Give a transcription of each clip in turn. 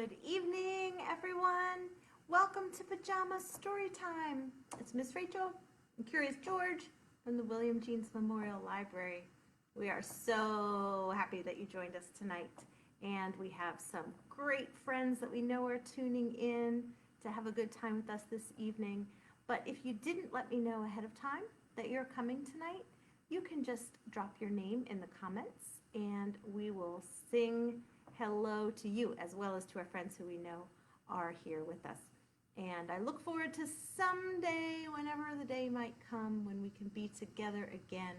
Good evening, everyone. Welcome to Pajama Storytime. It's Miss Rachel and Curious George from the William Jeans Memorial Library. We are so happy that you joined us tonight, and we have some great friends that we know are tuning in to have a good time with us this evening. But if you didn't let me know ahead of time that you're coming tonight, you can just drop your name in the comments and we will sing hello to you as well as to our friends who we know are here with us. And I look forward to someday, whenever the day might come, when we can be together again.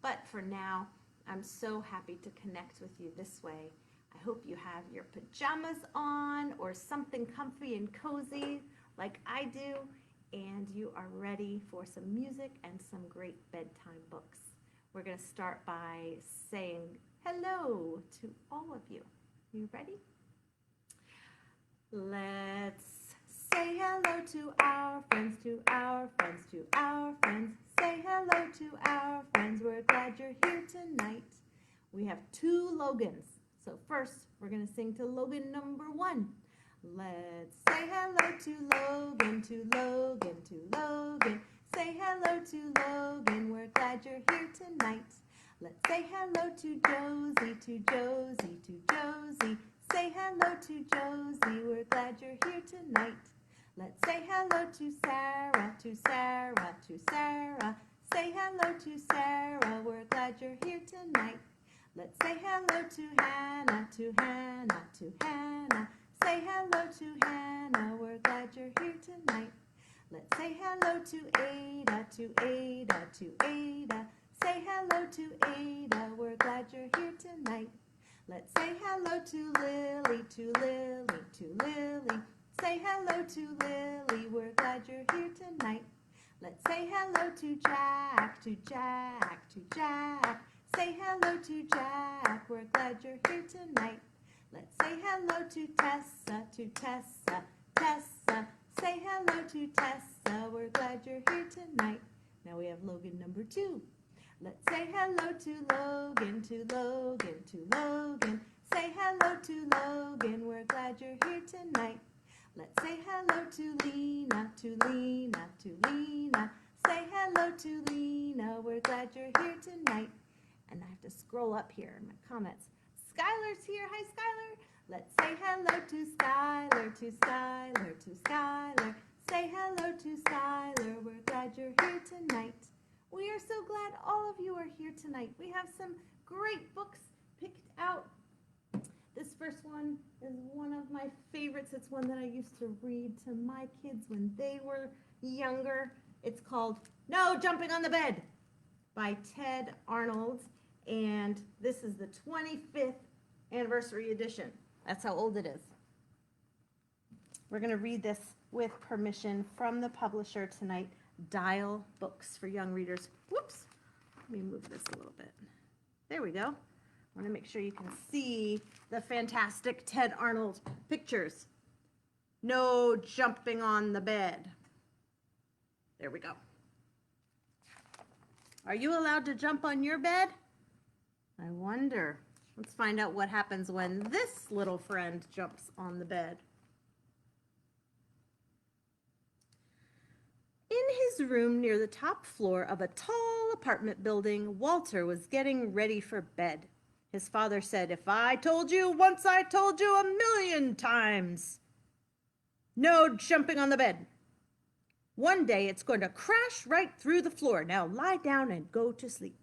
But for now, I'm so happy to connect with you this way. I hope you have your pajamas on or something comfy and cozy like I do, and you are ready for some music and some great bedtime books. We're going to start by saying hello to all of you. You ready? Let's say hello to our friends, to our friends, to our friends. Say hello to our friends. We're glad you're here tonight. We have two Logans. So first, we're going to sing to Logan number 1. Let's say hello to Logan, to Logan, to Logan. Say hello to Logan. We're glad you're here tonight. Let's say hello to Josie, to Josie, to Josie. Say hello to Josie, we're glad you're here tonight. Let's say hello to Sarah, to Sarah, to Sarah. Say hello to Sarah, we're glad you're here tonight. Let's say hello to Hannah, to Hannah, to Hannah. Say hello to Hannah, we're glad you're here tonight. Let's say hello to Ada, to Ada, to Ada. Say hello to Ada, we're glad you're here tonight. Let's say hello to Lily, to Lily, to Lily. Say hello to Lily, we're glad you're here tonight. Let's say hello to Jack, to Jack, to Jack. Say hello to Jack, we're glad you're here tonight. Let's say hello to Tessa, to Tessa, Tessa. Say hello to Tessa, we're glad you're here tonight. Now we have Logan number 2. Let's say hello to Logan, to Logan, to Logan. Say hello to Logan, we're glad you're here tonight. Let's say hello to Lena, to Lena, to Lena. Say hello to Lena, we're glad you're here tonight. And I have to scroll up here in my comments. Skylar's here. Hi, Skylar. Let's say hello to Skylar, to Skylar, to Skylar. Say hello to Skylar, we're glad you're here tonight. We are so glad all of you are here tonight. We have some great books picked out. This first one is one of my favorites. It's one that I used to read to my kids when they were younger. It's called No Jumping on the Bed by Ted Arnold. And this is the 25th anniversary edition. That's how old it is. We're going to read this with permission from the publisher tonight. Dial Books for Young Readers. Whoops. Let me move this a little bit. There we go. I want to make sure you can see the fantastic Ted Arnold pictures. No jumping on the bed. There we go. Are you allowed to jump on your bed? I wonder. Let's find out what happens when this little friend jumps on the bed. In his room near the top floor of a tall apartment building, Walter was getting ready for bed. His father said, "If I told you once, I told you a million times. No jumping on the bed. One day it's going to crash right through the floor. Now lie down and go to sleep."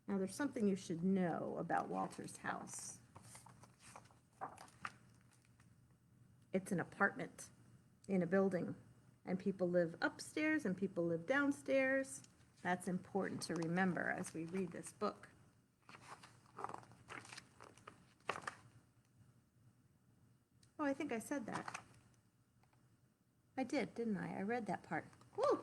Now there's something you should know about Walter's house. It's an apartment in a building. And people live upstairs and people live downstairs. That's important to remember as we read this book. Oh, I think I said that. I did, didn't I? I read that part. Woo!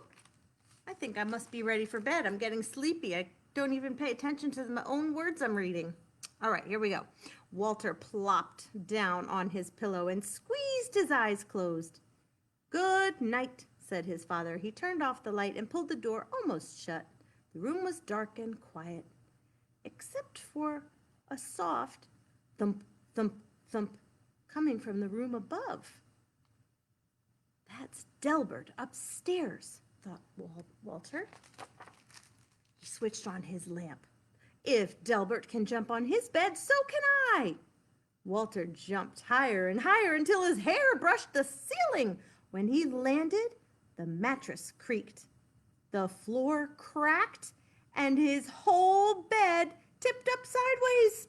I think I must be ready for bed. I'm getting sleepy. I don't even pay attention to my own words I'm reading. All right, here we go. Walter plopped down on his pillow and squeezed his eyes closed. "Good night," said his father. He turned off the light and pulled the door almost shut. The room was dark and quiet, except for a soft thump, thump, thump coming from the room above. That's Delbert upstairs, thought Walter. He switched on his lamp. If Delbert can jump on his bed, so can I. Walter jumped higher and higher until his hair brushed the ceiling. When he landed, the mattress creaked, the floor cracked, and his whole bed tipped up sideways.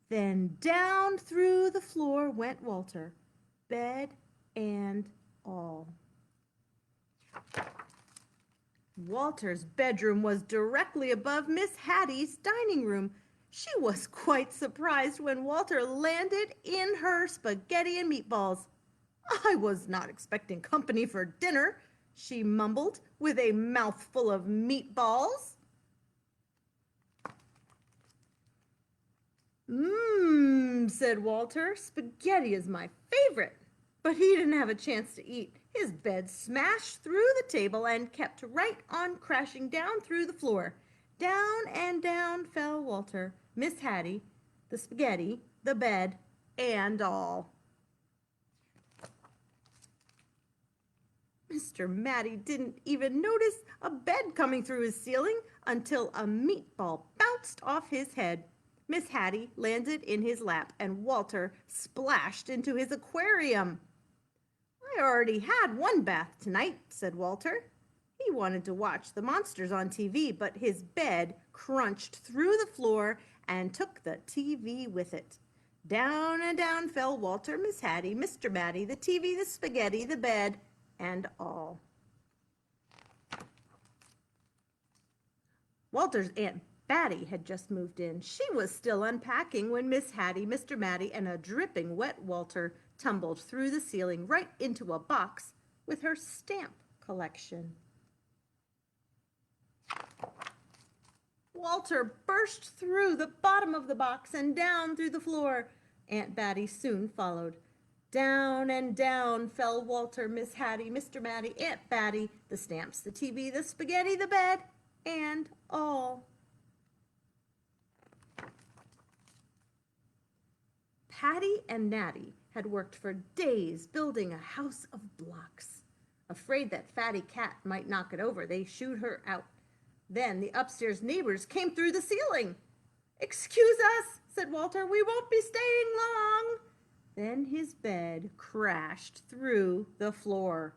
Then down through the floor went Walter, bed and all. Walter's bedroom was directly above Miss Hattie's dining room. She was quite surprised when Walter landed in her spaghetti and meatballs. "I was not expecting company for dinner," she mumbled, with a mouthful of meatballs. Said Walter. "Spaghetti is my favorite." But he didn't have a chance to eat. His bed smashed through the table and kept right on crashing down through the floor. Down and down fell Walter, Miss Hattie, the spaghetti, the bed, and all. Mr. Matty didn't even notice a bed coming through his ceiling until a meatball bounced off his head. Miss Hattie landed in his lap, and Walter splashed into his aquarium. "I already had one bath tonight," said Walter. He wanted to watch the monsters on TV, but his bed crunched through the floor and took the TV with it. Down and down fell Walter, Miss Hattie, Mr. Matty, the TV, the spaghetti, the bed, and all. Walter's Aunt Batty had just moved in. She was still unpacking when Miss Hattie, Mr. Matty, and a dripping wet Walter tumbled through the ceiling right into a box with her stamp collection. Walter burst through the bottom of the box and down through the floor. Aunt Batty soon followed. Down and down fell Walter, Miss Hattie, Mr. Matty, Aunt Batty, the stamps, the TV, the spaghetti, the bed, and all. Patty and Natty had worked for days building a house of blocks. Afraid that Fatty Cat might knock it over, they shooed her out. Then the upstairs neighbors came through the ceiling. "Excuse us," said Walter, "we won't be staying long." Then his bed crashed through the floor.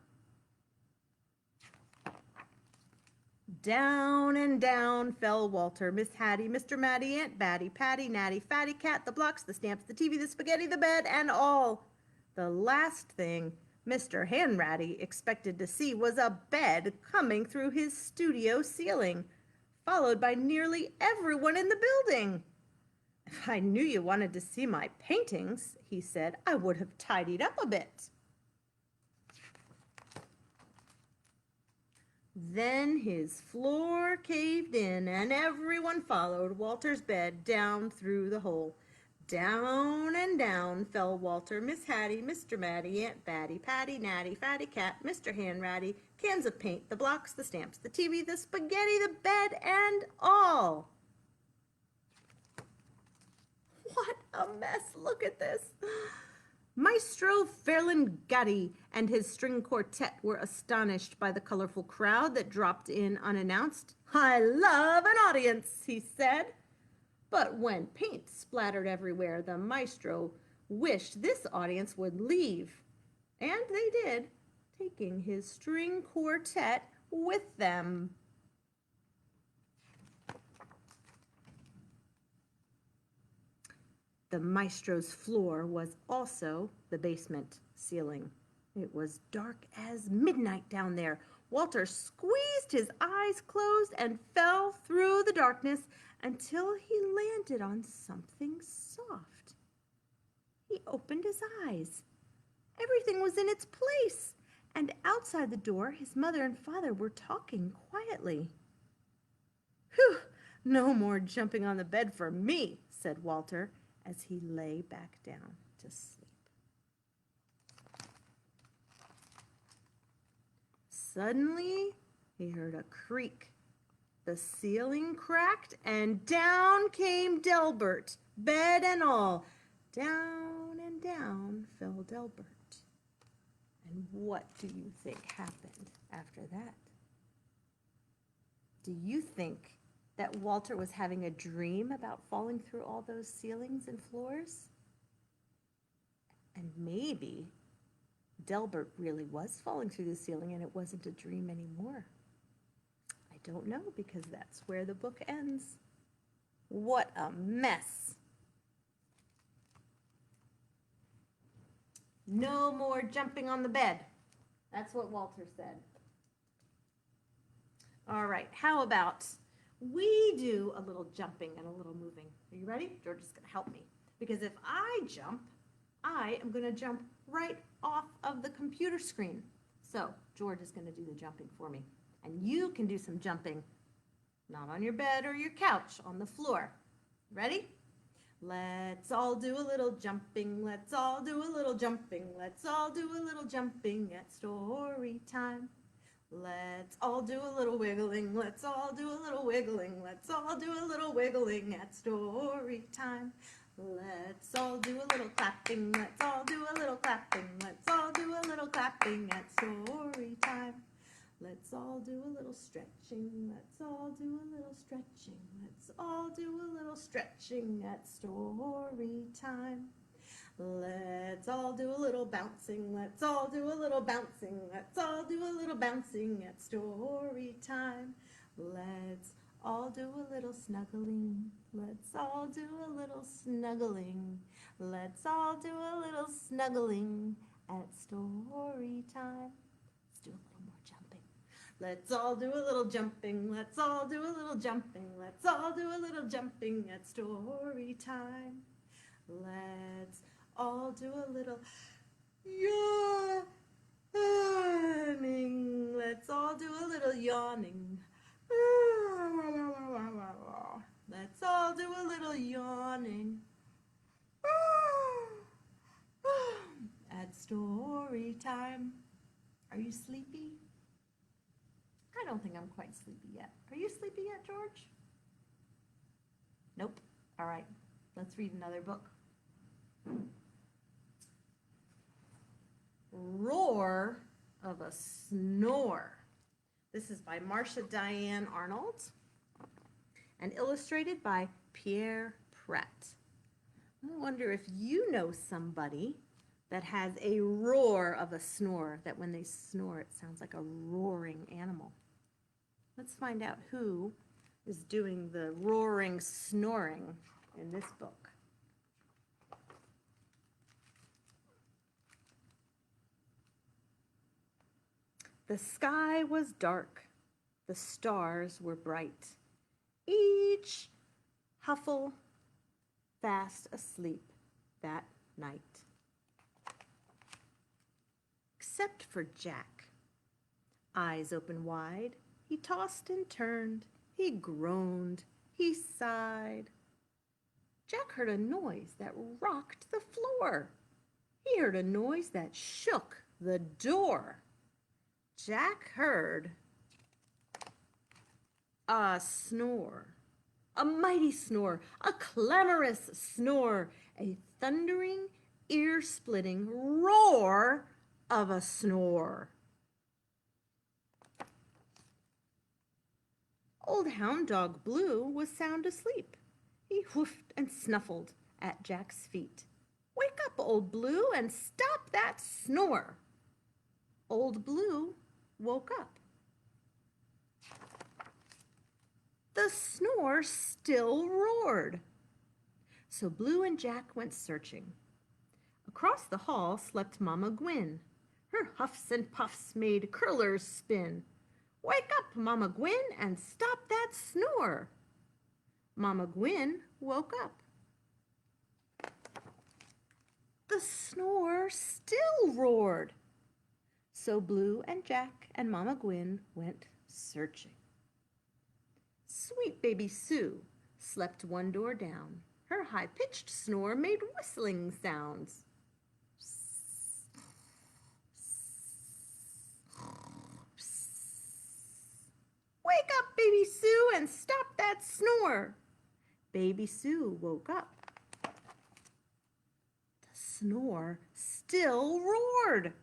Down and down fell Walter, Miss Hattie, Mr. Matty, Aunt Batty, Patty, Natty, Fatty Cat, the blocks, the stamps, the TV, the spaghetti, the bed, and all. The last thing Mr. Hanratty expected to see was a bed coming through his studio ceiling, followed by nearly everyone in the building. "If I knew you wanted to see my paintings," he said, "I would have tidied up a bit." Then his floor caved in, and everyone followed Walter's bed down through the hole. Down and down fell Walter, Miss Hattie, Mr. Matty, Aunt Batty, Patty, Natty, Fatty Cat, Mr. Hanratty, cans of paint, the blocks, the stamps, the TV, the spaghetti, the bed, and all. What a mess! Look at this. Maestro Ferlinghetti and his string quartet were astonished by the colorful crowd that dropped in unannounced. "I love an audience," he said. But when paint splattered everywhere, the maestro wished this audience would leave. And they did, taking his string quartet with them. The maestro's floor was also the basement ceiling. It was dark as midnight down there. Walter squeezed his eyes closed and fell through the darkness until he landed on something soft. He opened his eyes. Everything was in its place, and outside the door his mother and father were talking quietly. "Whew, no more jumping on the bed for me," said Walter, as he lay back down to sleep. Suddenly, he heard a creak. The ceiling cracked, and down came Delbert, bed and all. Down and down fell Delbert. And what do you think happened after that? Do you think that Walter was having a dream about falling through all those ceilings and floors? And maybe Delbert really was falling through the ceiling and it wasn't a dream anymore. I don't know, because that's where the book ends. What a mess. No more jumping on the bed. That's what Walter said. All right, how about we do a little jumping and a little moving? Are you ready? George is going to help me. Because if I jump, I am going to jump right off of the computer screen. So George is going to do the jumping for me. And you can do some jumping, not on your bed or your couch, on the floor. Ready? Let's all do a little jumping. Let's all do a little jumping. Let's all do a little jumping at story time. Let's all do a little wiggling. Let's all do a little wiggling. Let's all do a little wiggling at story time. Let's all do a little clapping. Let's all do a little clapping. Let's all do a little clapping at story time. Let's all do a little stretching. Let's all do a little stretching. Let's all do a little stretching at story time. Let's all do a little bouncing. Let's all do a little bouncing. Let's all do a little bouncing at story time. Let's all do a little snuggling. Let's all do a little snuggling. Let's all do a little snuggling at story time. Let's do a little more jumping. Let's all do a little jumping. Let's all do a little jumping. Let's all do a little jumping at story time. Let's all do a little yawning. Let's all do a little yawning. Let's all do a little yawning at story time. Are you sleepy? I don't think I'm quite sleepy yet. Are you sleepy yet, George? Nope. All right, let's read another book. Roar of a Snore. This is by Marcia Diane Arnold and illustrated by Pierre Pratt. I wonder if you know somebody that has a roar of a snore, that when they snore it sounds like a roaring animal. Let's find out who is doing the roaring snoring in this book. The sky was dark, the stars were bright, each Huffle fast asleep that night. Except for Jack. Eyes open wide, he tossed and turned, he groaned, he sighed. Jack heard a noise that rocked the floor. He heard a noise that shook the door. Jack heard a snore, a mighty snore, a clamorous snore, a thundering, ear-splitting roar of a snore. Old Hound Dog Blue was sound asleep. He whoofed and snuffled at Jack's feet. Wake up, Old Blue, and stop that snore. Old Blue woke up. The snore still roared. So Blue and Jack went searching. Across the hall slept Mama Gwyn. Her huffs and puffs made curlers spin. Wake up, Mama Gwyn, and stop that snore. Mama Gwyn woke up. The snore still roared. So Blue and Jack and Mama Gwyn went searching. Sweet baby Sue slept one door down. Her high-pitched snore made whistling sounds. Wake up, baby Sue, and stop that snore. Baby Sue woke up. The snore still roared.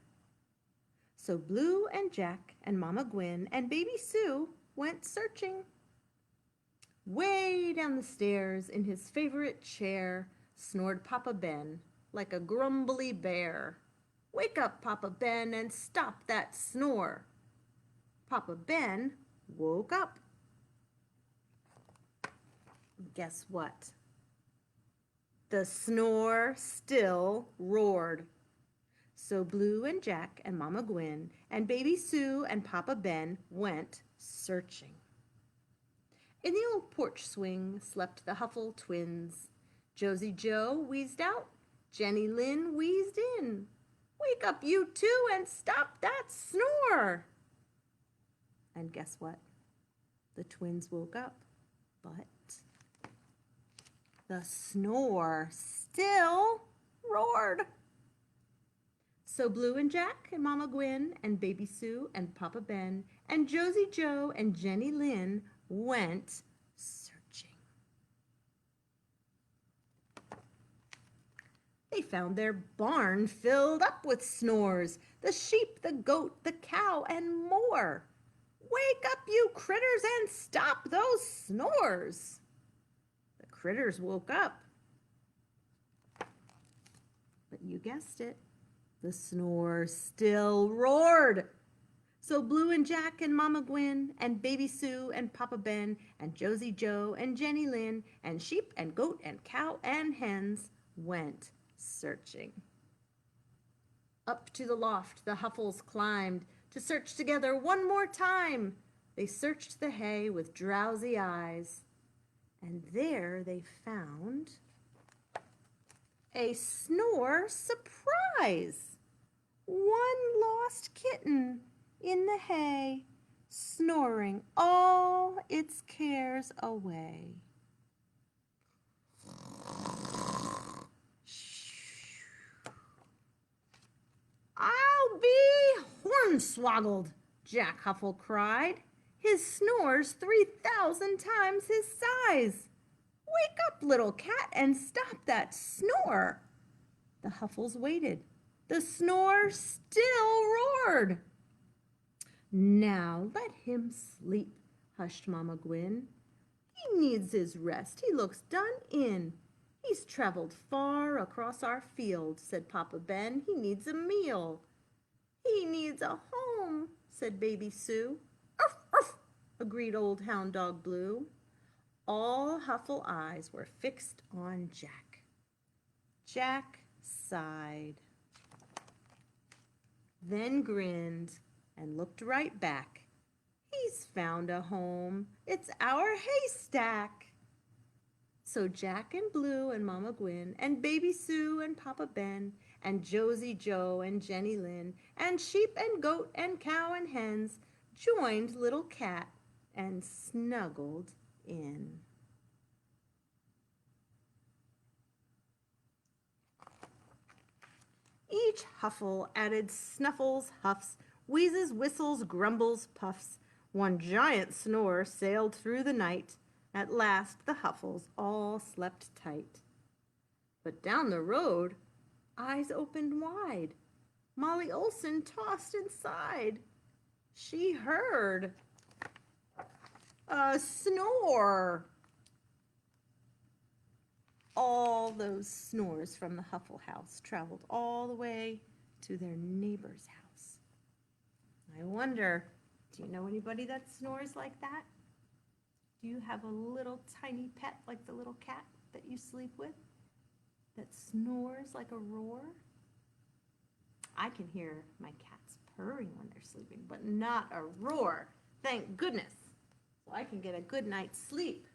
So Blue and Jack and Mama Gwen and Baby Sue went searching. Way down the stairs in his favorite chair snored Papa Ben like a grumbly bear. Wake up, Papa Ben, and stop that snore. Papa Ben woke up. Guess what? The snore still roared. So Blue and Jack and Mama Gwen and Baby Sue and Papa Ben went searching. In the old porch swing slept the Huffle twins. Josie Joe wheezed out. Jenny Lynn wheezed in. Wake up, you two, and stop that snore. And guess what? The twins woke up, but the snore still roared. So Blue and Jack and Mama Gwen and Baby Sue and Papa Ben and Josie Joe and Jenny Lynn went searching. They found their barn filled up with snores, the sheep, the goat, the cow, and more. Wake up, you critters, and stop those snores. The critters woke up. But you guessed it, the snore still roared. So Blue and Jack and Mama Gwen and Baby Sue and Papa Ben and Josie Joe and Jenny Lynn and sheep and goat and cow and hens went searching. Up to the loft the Huffles climbed to search together one more time. They searched the hay with drowsy eyes, and there they found a snore surprise. One lost kitten in the hay, snoring all its cares away. I'll be hornswoggled, Jack Huffle cried. His snore's 3,000 times his size. Wake up, little cat, and stop that snore. The Huffles waited. The snore still roared. Now let him sleep, hushed Mama Gwen. He needs his rest. He looks done in. He's traveled far across our field, said Papa Ben. He needs a meal. He needs a home, said Baby Sue. Urf, urf, agreed old Hound Dog Blue. All Huffle eyes were fixed on Jack. Jack sighed, then grinned and looked right back. He's found a home. It's our haystack. So Jack and Blue and Mama Gwen and Baby Sue and Papa Ben and Josie Joe and Jenny Lynn and sheep and goat and cow and hens joined Little Cat and snuggled in. Each Huffle added snuffles, huffs, wheezes, whistles, grumbles, puffs. One giant snore sailed through the night. At last the Huffles all slept tight. But down the road, eyes opened wide. Molly Olson tossed and sighed. She heard a snore. All those snores from the Huffle house traveled all the way to their neighbor's house. I wonder, do you know anybody that snores like that? Do you have a little tiny pet like the little cat that you sleep with that snores like a roar? I can hear my cats purring when they're sleeping, but not a roar. Thank goodness. So I can get a good night's sleep.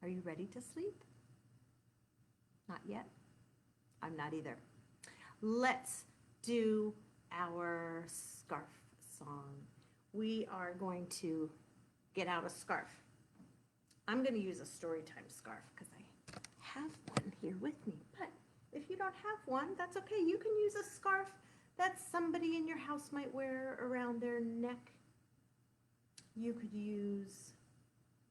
Are you ready to sleep? Not yet? I'm not either. Let's do our scarf song. We are going to get out a scarf. I'm going to use a Storytime scarf because I have one here with me. But if you don't have one, that's okay. You can use a scarf that somebody in your house might wear around their neck. You could use,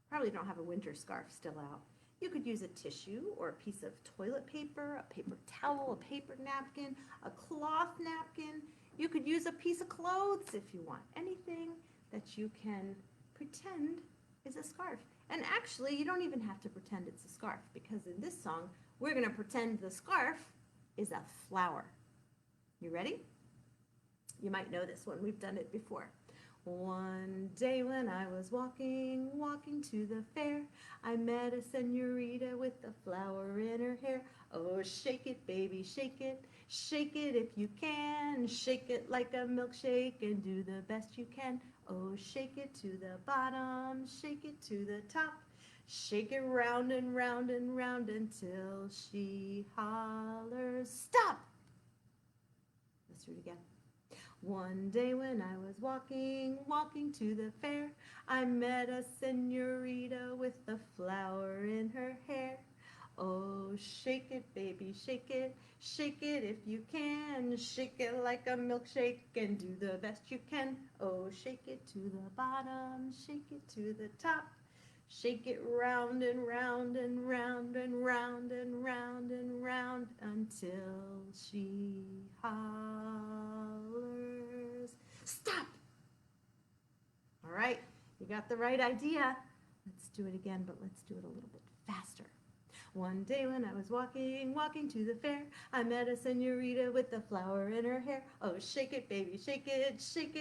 probably don't have a winter scarf still out. You could use a tissue or a piece of toilet paper, a paper towel, a paper napkin, a cloth napkin. You could use a piece of clothes if you want. Anything that you can pretend is a scarf. And actually, you don't even have to pretend it's a scarf, because in this song, we're going to pretend the scarf is a flower. You ready? You might know this one. We've done it before. One day when I was walking to the fair, I met a senorita with a flower in her hair. Oh, shake it, baby, shake it if you can. Shake it like a milkshake and do the best you can. Oh, shake it to the bottom, shake it to the top. Shake it round and round and round until she hollers, stop! Let's do it again. One day when I was walking to the fair, I met a senorita with a flower in her hair. Oh, shake it, baby, shake it if you can. Shake it like a milkshake and do the best you can. Oh, shake it to the bottom, shake it to the top. Shake it round and round and round and round and round and round until she hollers, stop! All right, you got the right idea. Let's do it again, but let's do it a little bit faster. One day when I was walking to the fair, I met a senorita with a flower in her hair. Oh, shake it, baby, shake it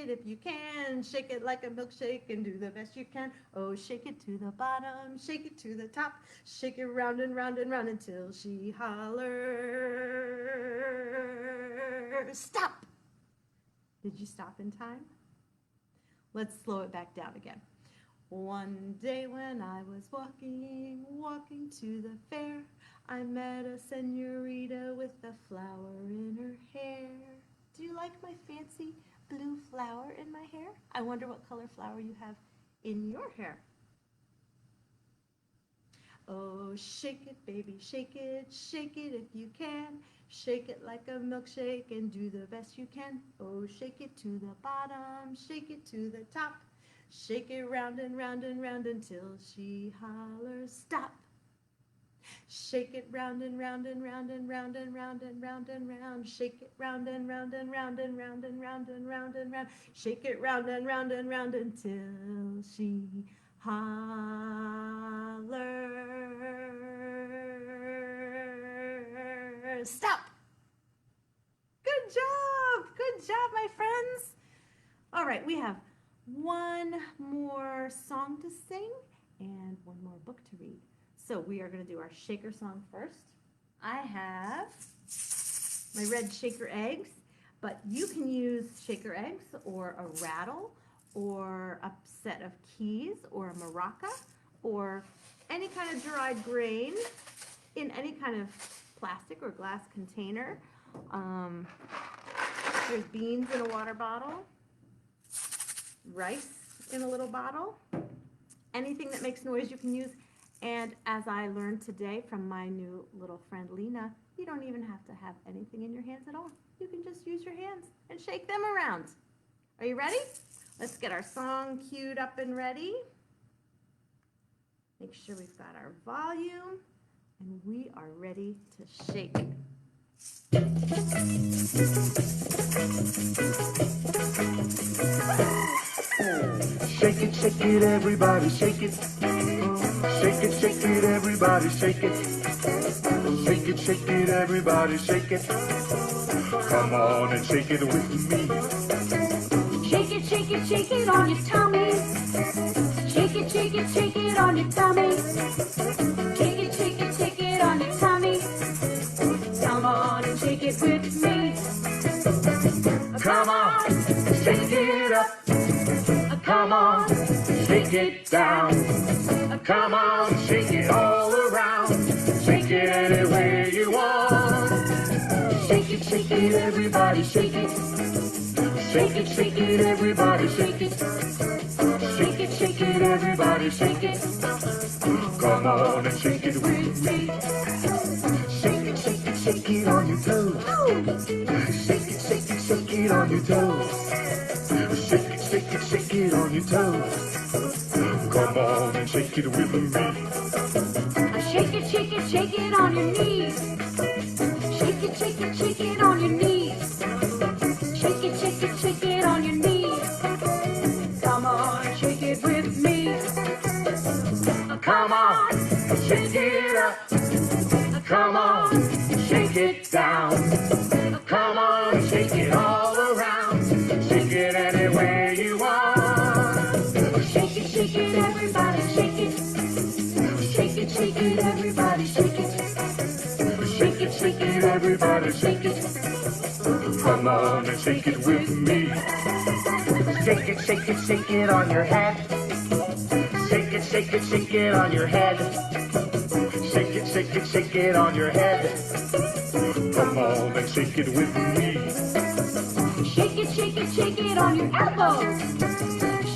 if you can. Shake it like a milkshake and do the best you can. Oh, shake it to the bottom, shake it to the top. Shake it round and round and round until she hollers, stop! Did you stop in time? Let's slow it back down again. One day when I was walking to the fair, I met a senorita with a flower in her hair. Do you like my fancy blue flower in my hair? I wonder what color flower you have in your hair. Oh, shake it, baby, shake it if you can. Shake it like a milkshake and do the best you can. Oh, shake it to the bottom, shake it to the top. Shake it round and round and round until she hollers, stop! Shake it round and round and round and round and round and round and round. Shake it round and round and round and round and round and round and round. Shake it round and round and round until she hollers, stop! Good job, my friends. All right, we have one more song to sing and one more book to read. So we are going to do our shaker song first. I have my red shaker eggs, but you can use shaker eggs or a rattle or a set of keys or a maraca or any kind of dried grain in any kind of plastic or glass container. There's beans in a water bottle, rice in a little bottle, anything that makes noise you can use. And as I learned today from my new little friend Lena, you don't even have to have anything in your hands at all. You can just use your hands and shake them around. Are you ready? Let's get our song queued up and ready. Make sure we've got our volume and we are ready to shake. Shake it, everybody, shake it. Shake it, everybody, shake it. Shake it, everybody, shake it. Come on and shake it with me. Shake it on your tummy. Shake it on your tummy. Shake it on your tummy. Come on and shake it with me. Come on, shake it up. Come on, shake it down. Come on, shake it all around. Shake it any way you want. Shake it, everybody, shake it. Shake it, everybody, shake it. Shake it, everybody, shake it. Come on and shake it with me. Shake it on your toes. Shake it on your toes. Shake it on your toes. Come on and shake it with me. Shake shake it, shake it on your knees. Shake it, shake it, shake it on your knees. Shake it, shake it, shake it on your knees. Come on, shake it with me. Come on, shake it up. Come on, shake it down. Come on, shake it all around. Shake it any way you want. Shake it, everybody, shake it. Shake it, everybody, shake it. Shake it, everybody, shake it. Come on and shake it with me. Shake it, shake it, shake it on your head. Shake it, shake it, shake it on your head. Shake it, shake it, shake it on your head. Come on and shake it with me. Shake it, shake it, shake it on your elbows.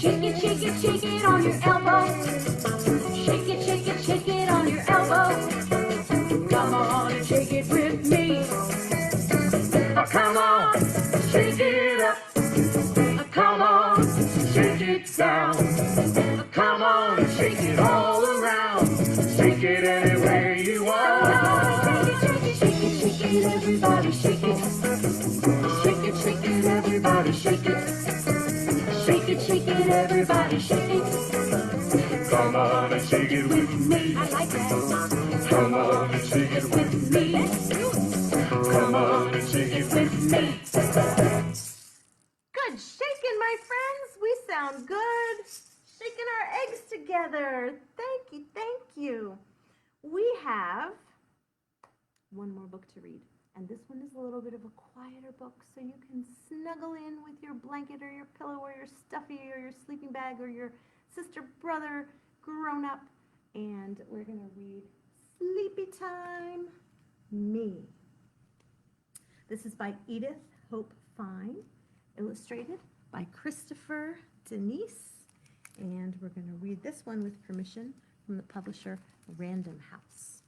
Shake it, shake it, shake it on your elbows. Shake it, shake it, shake it on your elbows. Come on and shake it with me. Come on, shake it up. Come on, shake it down. Come on, shake it all around. Shake it any way you want. Shake it, everybody, shake it. Shake it, everybody, shake it. Shake it, everybody, shake it. Come on and shake it with me. I like that. Come on and shake it with me. Me. Come on and shake it with me. Good shaking, my friends. We sound good. Shaking our eggs together. Thank you, thank you. We have one more book to read. And this one is a little bit of a quieter book, so you can snuggle in with your blanket or your pillow or your stuffy or your sleeping bag or your sister, brother, grown up. And we're going to read Sleepy Time, Me. This is by Edith Hope Fine, illustrated by Christopher Denise. And we're going to read this one with permission from the publisher Random House.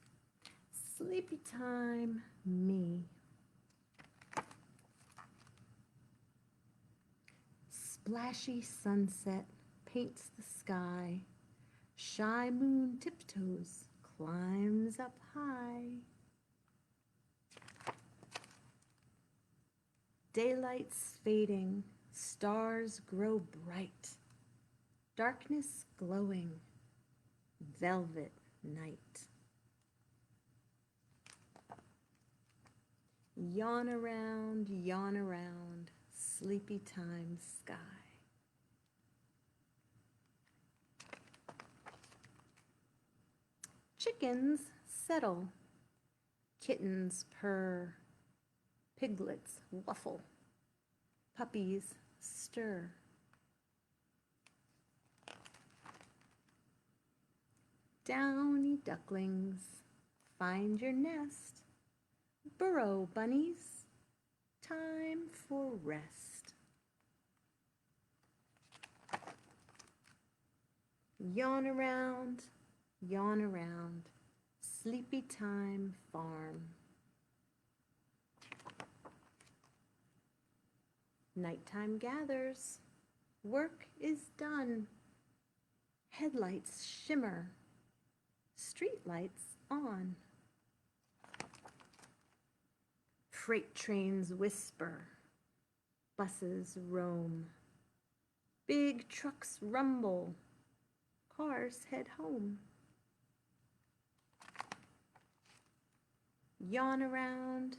Sleepy Time, Me. Splashy sunset paints the sky. Shy moon tiptoes, climbs up high. Daylight's fading, stars grow bright. Darkness glowing, velvet night. Yawn around, sleepy time sky. Chickens settle, kittens purr, piglets waffle, puppies stir. Downy ducklings, find your nest. Burrow bunnies, time for rest. Yawn around, sleepy time farm. Nighttime gathers, work is done. Headlights shimmer, streetlights on. Freight trains whisper, buses roam. Big trucks rumble, cars head home. Yawn around,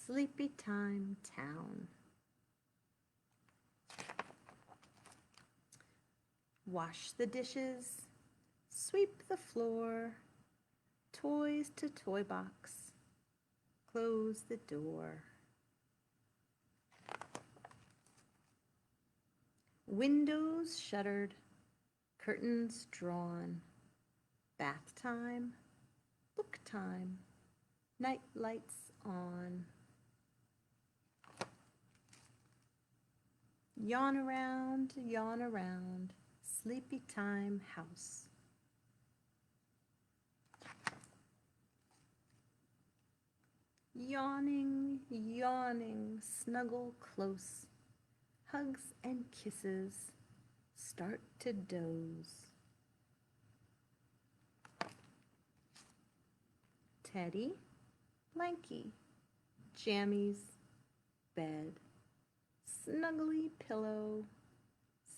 sleepy time town. Wash the dishes, sweep the floor, toys to toy box, close the door. Windows shuttered, curtains drawn. Bath time, book time, night lights on. Yawn around, sleepy time house. Yawning, snuggle close. Hugs and kisses, start to doze. teddy, blankie, jammies, bed, snuggly pillow,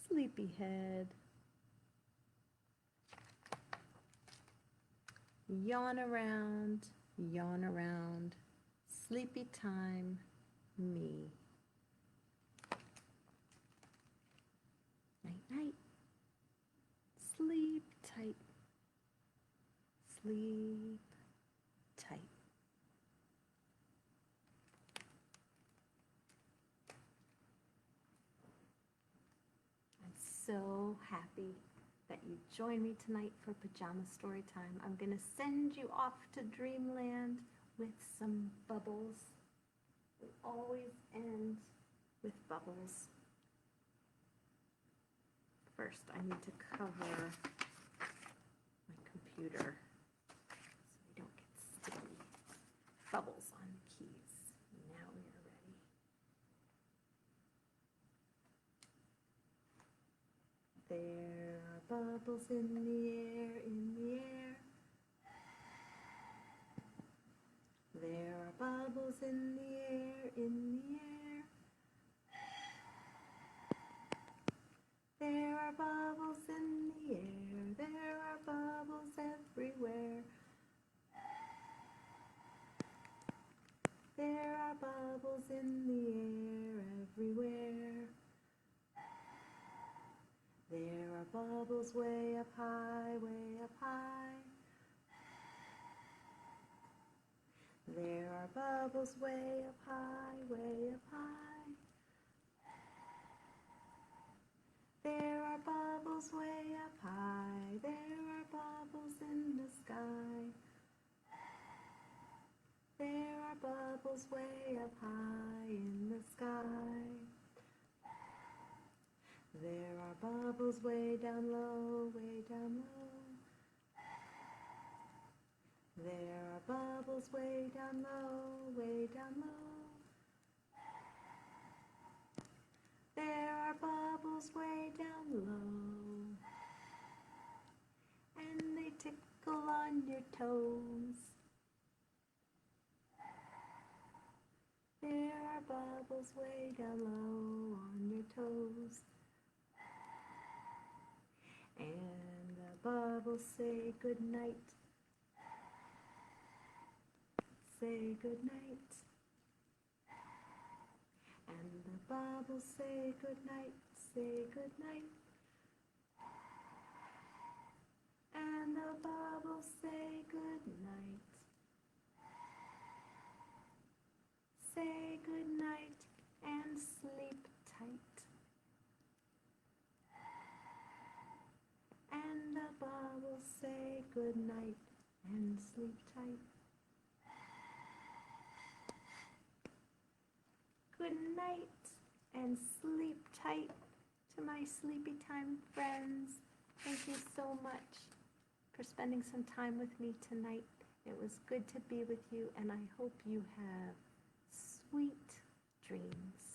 sleepyhead. Yawn around, sleepy time, me. Night, night. Sleep tight, sleep tight. I'm so happy that you joined me tonight for Pajama Story Time. I'm going to send you off to dreamland with some bubbles. We always end with bubbles. First, I need to cover my computer so we don't get sticky bubbles on the keys. Now we are ready. There are bubbles in the air, in the air. There are bubbles in the air, in the air. There are bubbles in the air, there are bubbles everywhere. There are bubbles in the air everywhere. There are bubbles way up high, way up high. There are bubbles way up high, way up high. There are bubbles way up high, there are bubbles in the sky. There are bubbles way up high in the sky. There are bubbles way down low, way down low. There are bubbles way down low, way down low. There are bubbles way down low, and they tickle on your toes. There are bubbles way down low on your toes, and the bubbles say good night. Say good night. And the bubbles say good night, say good night. And the bubbles say good night. Say good night and sleep tight. And the bubbles say good night and sleep tight. Good night and sleep tight to my sleepy time friends. Thank you so much for spending some time with me tonight. It was good to be with you, and I hope you have sweet dreams.